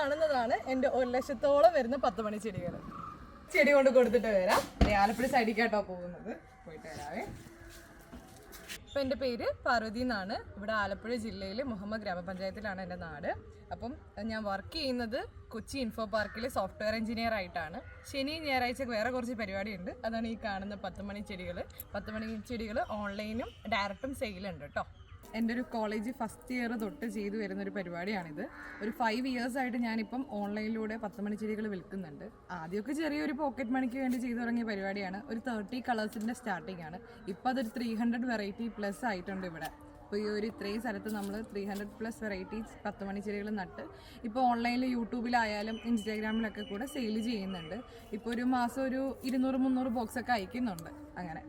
കാണുന്നതാണ് എൻ്റെ 1 ലക്ഷത്തോളം വരുന്ന 10 മണി ചെടികൾ. ചെടി കൊണ്ട് കൊടുത്തിട്ട് വരാം. ആലപ്പുഴ സൈഡിലേക്കാട്ടോ പോകുന്നത്. പോയിട്ട് വരാവേ. ഇപ്പം എൻ്റെ പേര് പാർവതി എന്നാണ്. ഇവിടെ ആലപ്പുഴ ജില്ലയിൽ മുഹമ്മദ് ഗ്രാമപഞ്ചായത്തിലാണ് എൻ്റെ നാട്. അപ്പം ഞാൻ വർക്ക് ചെയ്യുന്നത് കൊച്ചി ഇൻഫോ പാർക്കിൽ സോഫ്റ്റ്വെയർ എഞ്ചിനീയർ ആയിട്ടാണ്. ശനി ഞായറാഴ്ച വേറെ കുറച്ച് പരിപാടിയുണ്ട്. അതാണ് ഈ കാണുന്ന 10 മണി ചെടികൾ. 10 മണി ചെടികൾ ഓൺലൈനും ഡയറക്റ്റും സെയിലുണ്ട് കേട്ടോ. എൻ്റെ ഒരു കോളേജ് ഫസ്റ്റ് ഇയർ തൊട്ട് ചെയ്തു വരുന്നൊരു പരിപാടിയാണിത്. ഒരു 5 ഇയേഴ്സ് ആയിട്ട് ഞാനിപ്പം ഓൺലൈനിലൂടെ 10 മണി ചെടികൾ വിൽക്കുന്നുണ്ട്. ആദ്യമൊക്കെ ചെറിയൊരു പോക്കറ്റ് മണിക്ക് വേണ്ടി ചെയ്തു തുടങ്ങിയ പരിപാടിയാണ്. ഒരു 30 കളേഴ്സിൻ്റെ സ്റ്റാർട്ടിംഗ് ആണ്. ഇപ്പോൾ അതൊരു 300 വെറൈറ്റി പ്ലസ് ആയിട്ടുണ്ട് ഇവിടെ. അപ്പോൾ ഈ ഒരു ഇത്രയും സ്ഥലത്ത് നമ്മൾ 300+ വെറൈറ്റീസ് 10 മണി ചെടികൾ നട്ട് ഇപ്പോൾ ഓൺലൈനിൽ യൂട്യൂബിലായാലും ഇൻസ്റ്റാഗ്രാമിലൊക്കെ കൂടെ സെയിൽ ചെയ്യുന്നുണ്ട്. ഇപ്പോൾ ഒരു മാസം ഒരു 200-300 ബോക്സൊക്കെ അയക്കുന്നുണ്ട്. അങ്ങനെ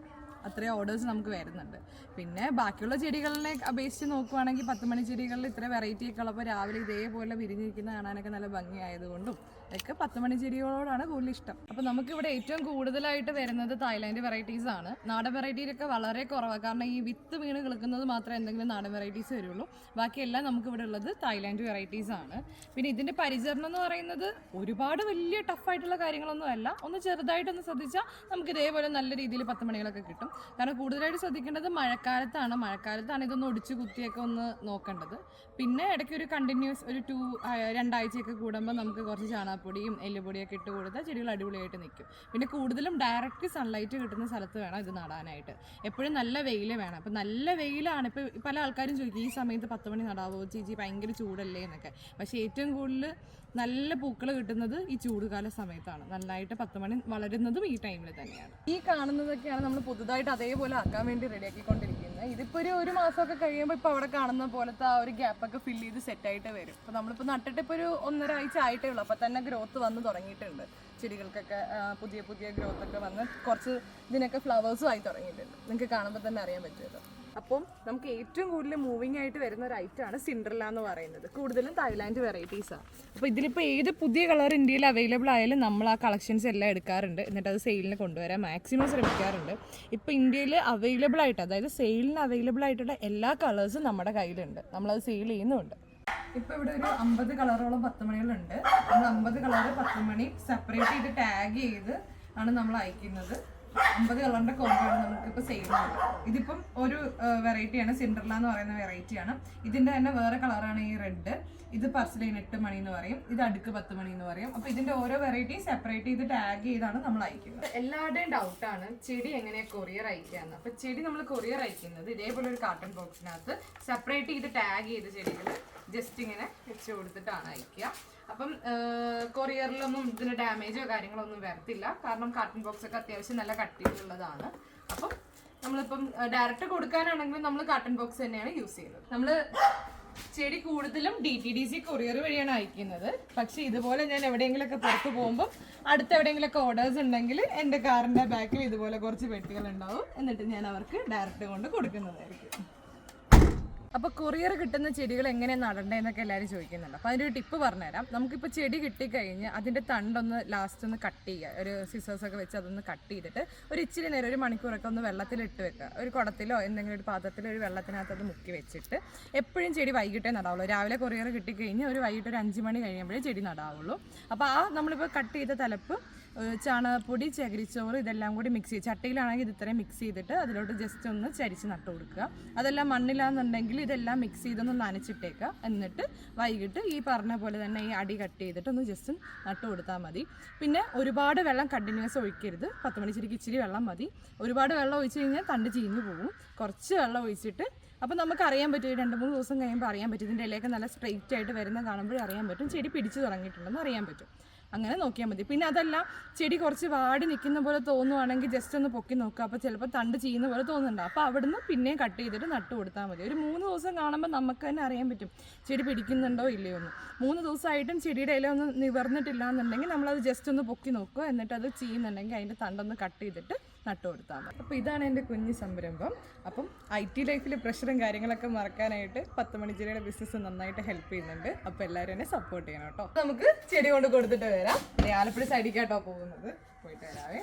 അത്രയും ഓർഡേഴ്സ് നമുക്ക് വരുന്നുണ്ട്. പിന്നെ ബാക്കിയുള്ള ചെടികളിനെ അപേക്ഷിച്ച് നോക്കുവാണെങ്കിൽ 10 മണി ചെടികളിൽ ഇത്ര വെറൈറ്റി ഒക്കെ ഉള്ളപ്പോൾ രാവിലെ ഇതേപോലെ വിരിഞ്ഞിരിക്കുന്ന കാണാനൊക്കെ നല്ല ഭംഗിയായതുകൊണ്ടും ഒക്കെ 10 മണി ചെടികളോടാണ് കൂടുതൽ ഇഷ്ടം. അപ്പോൾ നമുക്കിവിടെ ഏറ്റവും കൂടുതലായിട്ട് വരുന്നത് തായ്ലാൻഡ് വെറൈറ്റീസ് ആണ്. നാടൻ വെറൈറ്റിയിലൊക്കെ വളരെ കുറവാണ്. കാരണം ഈ വിത്ത് വീണ് കിളുക്കുന്നത് മാത്രമേ എന്തെങ്കിലും നാടൻ വെറൈറ്റീസ് വരുള്ളൂ. ബാക്കിയെല്ലാം നമുക്കിവിടെ ഉള്ളത് തായ്ലാൻഡ് വെറൈറ്റീസ് ആണ്. പിന്നെ ഇതിൻ്റെ പരിചരണം എന്ന് പറയുന്നത് ഒരുപാട് വലിയ ടഫായിട്ടുള്ള കാര്യങ്ങളൊന്നും അല്ല. ഒന്ന് ചെറുതായിട്ടൊന്ന് ശ്രദ്ധിച്ചാൽ നമുക്ക് ഇതേപോലെ നല്ല രീതിയിൽ 10 മണികളൊക്കെ കിട്ടും. കാരണം കൂടുതലായിട്ട് ശ്രദ്ധിക്കേണ്ടത് മഴക്കാലത്താണ് ഇതൊന്ന് ഒടിച്ച് കുത്തിയൊക്കെ ഒന്ന് നോക്കേണ്ടത്. പിന്നെ ഇടയ്ക്ക് ഒരു കണ്ടിന്യൂസ് ഒരു 2 ആഴ്ചയൊക്കെ കൂടുമ്പോൾ നമുക്ക് കുറച്ച് ചാണകപ്പൊടിയും എല്ലുപൊടിയൊക്കെ ഇട്ട് കൊടുത്താൽ ചെടികൾ അടിപൊളിയായിട്ട് നിൽക്കും. പിന്നെ കൂടുതലും ഡയറക്റ്റ് സൺലൈറ്റ് കിട്ടുന്ന സ്ഥലത്ത് വേണം ഇത് നടാനായിട്ട്. എപ്പോഴും നല്ല വെയിൽ വേണം. അപ്പോൾ നല്ല വെയിലാണ്. ഇപ്പോൾ പല ആൾക്കാരും ചോദിക്കും ഈ സമയത്ത് 10 മണി നടാവോ ചേച്ചി, ഭയങ്കര ചൂടല്ലേ എന്നൊക്കെ. പക്ഷേ ഏറ്റവും കൂടുതൽ നല്ല പൂക്കൾ കിട്ടുന്നത് ഈ ചൂടുകാല സമയത്താണ്. നന്നായിട്ട് 10 മണി വളരുന്നതും ഈ ടൈമിൽ തന്നെയാണ്. ഈ കാണുന്നതൊക്കെയാണ് നമ്മൾ പുതുതായിട്ട് അതേപോലെ ആക്കാൻ വേണ്ടി റെഡിയാക്കിക്കൊണ്ടിരിക്കുന്നത്. ഇതിപ്പോൾ ഒരു മാസമൊക്കെ കഴിയുമ്പോൾ ഇപ്പോൾ അവിടെ കാണുന്ന പോലത്തെ ആ ഒരു ഗ്യാപ്പൊക്കെ ഫില്ല് ചെയ്ത് സെറ്റായിട്ട് വരും. അപ്പോൾ നമ്മളിപ്പോൾ നട്ടിട്ട് ഇപ്പോൾ ഒരു 1.5 ആഴ്ച ആയിട്ടേ ഉള്ളൂ. അപ്പോൾ തന്നെ ഗ്രോത്ത് വന്ന് തുടങ്ങിയിട്ടുണ്ട്. ചെടികൾക്കൊക്കെ പുതിയ ഗ്രോത്തൊക്കെ വന്ന് കുറച്ച് ഇതിനൊക്കെ ഫ്ലവേഴ്സും ആയി തുടങ്ങിയിട്ടുണ്ട്. നിങ്ങൾക്ക് കാണുമ്പോൾ തന്നെ അറിയാൻ പറ്റുമല്ലോ. അപ്പം നമുക്ക് ഏറ്റവും കൂടുതൽ മൂവിങ് ആയിട്ട് വരുന്ന ഒരു ഐറ്റമാണ് സിൻഡ്രല്ല എന്ന് പറയുന്നത്. കൂടുതലും തായ്ലാൻഡ് വെറൈറ്റീസാണ്. അപ്പോൾ ഇതിലിപ്പോൾ ഏത് പുതിയ കളർ ഇന്ത്യയിൽ അവൈലബിൾ ആയാലും നമ്മൾ ആ കളക്ഷൻസ് എല്ലാം എടുക്കാറുണ്ട്. എന്നിട്ട് അത് സെയിലിന് കൊണ്ടുവരാൻ മാക്സിമം ശ്രമിക്കാറുണ്ട്. ഇപ്പോൾ ഇന്ത്യയിൽ അവൈലബിൾ ആയിട്ട്, അതായത് സെയിലിന് അവൈലബിൾ ആയിട്ടുള്ള എല്ലാ കളേഴ്സും നമ്മുടെ കയ്യിലുണ്ട്. നമ്മളത് സെയിൽ ചെയ്യുന്നുമുണ്ട്. ഇപ്പോൾ ഇവിടെ ഒരു 50 കളറോളം 10 മണികളുണ്ട്. നമ്മൾ 50 കളറ് 10 മണി സെപ്പറേറ്റ് ചെയ്ത് ടാഗ് ചെയ്ത് ആണ് നമ്മൾ അയക്കുന്നത്. 50 കളറിൻ്റെ കോമ്പോയാണ് നമുക്കിപ്പോൾ സെയിൽ ചെയ്യുന്നത്. ഇതിപ്പം ഒരു വെറൈറ്റിയാണ്, സിൻഡ്രല്ല എന്ന് പറയുന്ന വെറൈറ്റിയാണ്. ഇതിൻ്റെ തന്നെ വേറെ കളറാണ് ഈ റെഡ്. ഇത് പർസിലൈൻ 8 മണി എന്ന് പറയും. ഇത് അടുക്ക് 10 മണി എന്ന് പറയും. അപ്പോൾ ഇതിൻ്റെ ഓരോ വെറൈറ്റി സെപ്പറേറ്റ് ചെയ്ത് ടാഗ് ചെയ്താണ് നമ്മൾ അയക്കുന്നത്. എല്ലാവരുടെയും ഡൗട്ടാണ് ചെടി എങ്ങനെയാണ് കൊറിയർ അയക്കുകയെന്ന്. അപ്പോൾ ചെടി നമ്മൾ കൊറിയർ അയക്കുന്നത് ഇതേപോലെ ഒരു കാർട്ടൺ ബോക്സിനകത്ത് സെപ്പറേറ്റ് ചെയ്ത് ടാഗ് ചെയ്ത് ചെടികൾ ജസ്റ്റ് ഇങ്ങനെ വെച്ച് കൊടുത്തിട്ടാണ് അയക്കുക. അപ്പം കൊറിയറിലൊന്നും ഇതിന് ഡാമേജോ കാര്യങ്ങളോ ഒന്നും വരത്തില്ല. കാരണം കാർട്ടൺ ബോക്സ് ഒക്കെ അത്യാവശ്യം നല്ല കട്ടിയുള്ളതാണ്. അപ്പം നമ്മളിപ്പം ഡയറക്റ്റ് കൊടുക്കാനാണെങ്കിലും നമ്മൾ കാർട്ടൺ ബോക്സ് തന്നെയാണ് യൂസ് ചെയ്യുന്നത്. നമ്മൾ ചെടി കൂടുതലും DTDC കൊറിയർ വഴിയാണ് അയക്കുന്നത്. പക്ഷേ ഇതുപോലെ ഞാൻ എവിടെയെങ്കിലുമൊക്കെ പുറത്ത് പോകുമ്പോൾ അടുത്ത് എവിടെയെങ്കിലുമൊക്കെ ഓർഡേഴ്സ് ഉണ്ടെങ്കിൽ എൻ്റെ കാറിൻ്റെ ബാക്കിൽ ഇതുപോലെ കുറച്ച് പെട്ടികൾ ഉണ്ടാവും. എന്നിട്ട് ഞാൻ അവർക്ക് ഡയറക്റ്റ് കൊണ്ട് കൊടുക്കുന്നതായിരിക്കും. അപ്പോൾ കൊറിയർ കിട്ടുന്ന ചെടികൾ എങ്ങനെയാണ് നടണ്ടതെന്നൊക്കെ എല്ലാവരും ചോദിക്കുന്നുണ്ട്. അപ്പോൾ അതിൻ്റെ ഒരു ടിപ്പ് പറഞ്ഞുതരാം. നമുക്കിപ്പോൾ ചെടി കിട്ടിക്കഴിഞ്ഞ് അതിൻ്റെ തണ്ടൊന്ന് ലാസ്റ്റ് ഒന്ന് കട്ട് ചെയ്യുക. ഒരു സിസേഴ്സൊക്കെ വെച്ച് അതൊന്ന് കട്ട് ചെയ്തിട്ട് ഒരു ഇച്ചിരി നേരം 1 മണിക്കൂറൊക്കെ ഒന്ന് വെള്ളത്തിലിട്ട് വെക്കുക. ഒരു കുടത്തിലോ എന്തെങ്കിലും ഒരു പാത്രത്തിലോ ഒരു വെള്ളത്തിനകത്ത് അത് മുക്കി വെച്ചിട്ട് എപ്പോഴും ചെടി വൈകിട്ടേ നടാവുള്ളൂ. രാവിലെ കൊറിയർ കിട്ടിക്കഴിഞ്ഞ് വൈകിട്ട് ഒരു 5 മണി കഴിയുമ്പോഴേ ചെടി നടാവുള്ളൂ. അപ്പോൾ നമ്മളിപ്പോൾ കട്ട് ചെയ്ത തലപ്പ് ചാണകപ്പൊടി, ചകിരിച്ചോറ് ഇതെല്ലാം കൂടി മിക്സ് ചെയ്ത് ചട്ടിയിലാണെങ്കിൽ ഇത് ഇത്രയും മിക്സ് ചെയ്തിട്ട് അതിലോട്ട് ജസ്റ്റ് ഒന്ന് ചരിച്ച് നട്ട് കൊടുക്കുക. അതെല്ലാം മണ്ണിലാണെന്നുണ്ടെങ്കിൽ ഇതെല്ലാം മിക്സ് ചെയ്തൊന്ന് നനച്ചിട്ടേക്കുക. എന്നിട്ട് വൈകിട്ട് ഈ പറഞ്ഞ പോലെ തന്നെ ഈ അടി കട്ട് ചെയ്തിട്ട് ഒന്ന് ജസ്റ്റ് നട്ട് കൊടുത്താൽ മതി. പിന്നെ ഒരുപാട് വെള്ളം കണ്ടിന്യൂസ് ഒഴിക്കരുത്. 10 മണി ചെടിക്ക് ഇച്ചിരി വെള്ളം മതി. ഒരുപാട് വെള്ളം ഒഴിച്ച് കഴിഞ്ഞാൽ തണ്ട് ചീഞ്ഞു പോകും. കുറച്ച് വെള്ളം ഒഴിച്ചിട്ട് അപ്പോൾ നമുക്ക് അറിയാൻ പറ്റും. 2-3 ദിവസം കഴിയുമ്പോൾ അറിയാൻ പറ്റും. ഇതിൻ്റെ ഇലയൊക്കെ നല്ല സ്ട്രെയിറ്റ് ആയിട്ട് വരുന്ന കാണുമ്പോഴേ അറിയാൻ പറ്റും ചെടി പിടിച്ചു തുടങ്ങിയിട്ടുണ്ടെന്ന് അറിയാൻ പറ്റും. അങ്ങനെ നോക്കിയാൽ മതി. പിന്നെ അതല്ല ചെടി കുറച്ച് വാടി നിൽക്കുന്ന പോലെ തോന്നുവാണെങ്കിൽ ജസ്റ്റ് ഒന്ന് പൊക്കി നോക്കുക. അപ്പോൾ ചിലപ്പോൾ തണ്ട് ചെയ്യുന്ന പോലെ തോന്നുന്നുണ്ട്. അപ്പോൾ അവിടുന്ന് പിന്നെയും കട്ട് ചെയ്തിട്ട് നട്ട് കൊടുത്താൽ മതി. ഒരു 3 ദിവസം കാണുമ്പോൾ നമുക്ക് തന്നെ അറിയാൻ പറ്റും ചെടി പിടിക്കുന്നുണ്ടോ ഇല്ലയോ എന്ന്. 3 ദിവസമായിട്ടും ചെടിയുടെ ഇല ഒന്ന് നിവർന്നിട്ടില്ല എന്നുണ്ടെങ്കിൽ നമ്മളത് ജസ്റ്റ് ഒന്ന് പൊക്കി നോക്കുക. എന്നിട്ട് അത് ചെയ്യുന്നുണ്ടെങ്കിൽ അതിൻ്റെ തണ്ടൊന്ന് കട്ട് ചെയ്തിട്ട് നട്ട് കൊടുത്താൽ മതി. അപ്പോൾ ഇതാണ് എൻ്റെ കുഞ്ഞു സംരംഭം. അപ്പം IT ലൈഫിൽ പ്രഷറും കാര്യങ്ങളൊക്കെ മറക്കാനായിട്ട് 10 മണി ചെടിയുടെ ബിസിനസ് നന്നായിട്ട് ഹെൽപ്പ് ചെയ്യുന്നുണ്ട്. അപ്പോൾ എല്ലാവരും എന്നെ സപ്പോർട്ട് ചെയ്യണം കേട്ടോ. നമുക്ക് ചെടി കൊണ്ട് കൊടുത്തിട്ട് വരാം. ആലപ്പുഴ സൈഡിലേക്കാട്ടോ പോകുന്നത്. പോയിട്ട് വരാവേ.